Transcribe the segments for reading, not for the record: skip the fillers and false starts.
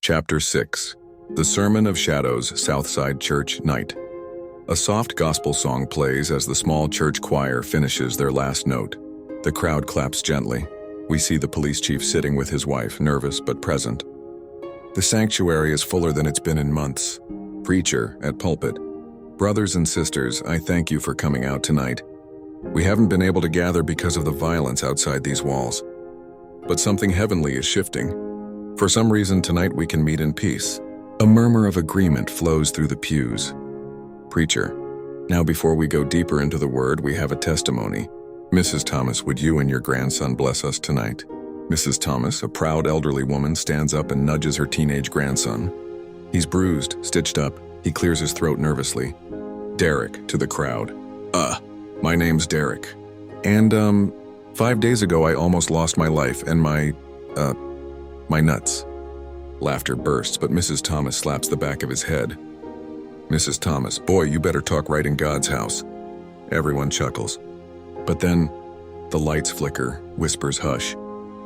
Chapter 6. The Sermon of Shadows, Southside Church, Night. A soft gospel song plays as the small church choir finishes their last note. The crowd claps gently. We see the police chief sitting with his wife, nervous but present. The sanctuary is fuller than it's been in months. Preacher at pulpit. Brothers and sisters, I thank you for coming out tonight. We haven't been able to gather because of the violence outside these walls. But something heavenly is shifting. For some reason tonight we can meet in peace. A murmur of agreement flows through the pews. Preacher. Now before we go deeper into the word, we have a testimony. Mrs. Thomas, would you and your grandson bless us tonight? Mrs. Thomas, a proud elderly woman, stands up and nudges her teenage grandson. He's bruised, stitched up. He clears his throat nervously. Derek, to the crowd. My name's Derek. And, 5 days ago I almost lost my life and my nuts. Laughter bursts, but Mrs. Thomas slaps the back of his head. Mrs. Thomas, boy, you better talk right in God's house. Everyone chuckles. But then, the lights flicker, whispers hush.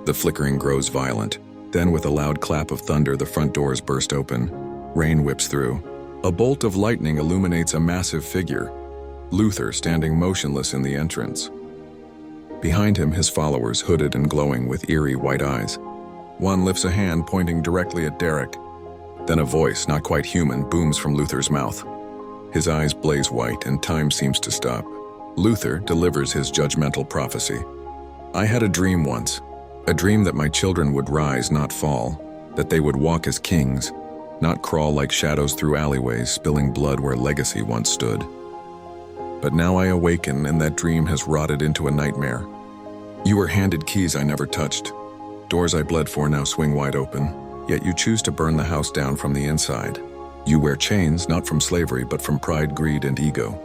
The flickering grows violent. Then with a loud clap of thunder, the front doors burst open. Rain whips through. A bolt of lightning illuminates a massive figure. Luther standing motionless in the entrance. Behind him, his followers, hooded and glowing with eerie white eyes. One lifts a hand pointing directly at Derek. Then a voice, not quite human, booms from Luther's mouth. His eyes blaze white and time seems to stop. Luther delivers his judgmental prophecy. I had a dream once. A dream that my children would rise, not fall. That they would walk as kings, not crawl like shadows through alleyways, spilling blood where legacy once stood. But now I awaken, and that dream has rotted into a nightmare. You were handed keys I never touched. Doors I bled for now swing wide open, yet you choose to burn the house down from the inside. You wear chains, not from slavery, but from pride, greed, and ego.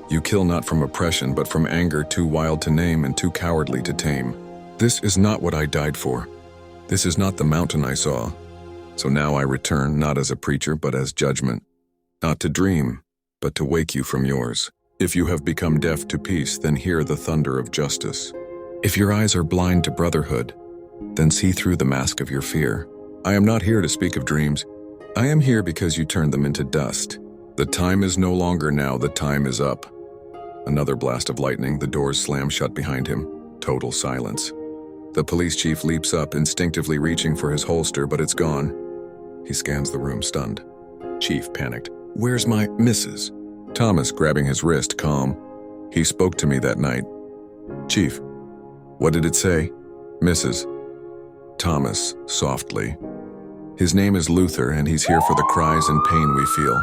You kill not from oppression, but from anger too wild to name and too cowardly to tame. This is not what I died for. This is not the mountain I saw. So now I return, not as a preacher, but as judgment. Not to dream, but to wake you from yours. If you have become deaf to peace, then hear the thunder of justice. If your eyes are blind to brotherhood, then see through the mask of your fear. I am not here to speak of dreams. I am here because you turned them into dust. The time is no longer now, the time is up. Another blast of lightning, the doors slam shut behind him. Total silence. The police chief leaps up, instinctively reaching for his holster, but it's gone. He scans the room, stunned. Chief, panicked. Where's my Mrs.? Thomas, grabbing his wrist, calm. He spoke to me that night. Chief, what did it say? Mrs. Thomas, softly. His name is Luther, and he's here for the cries and pain we feel.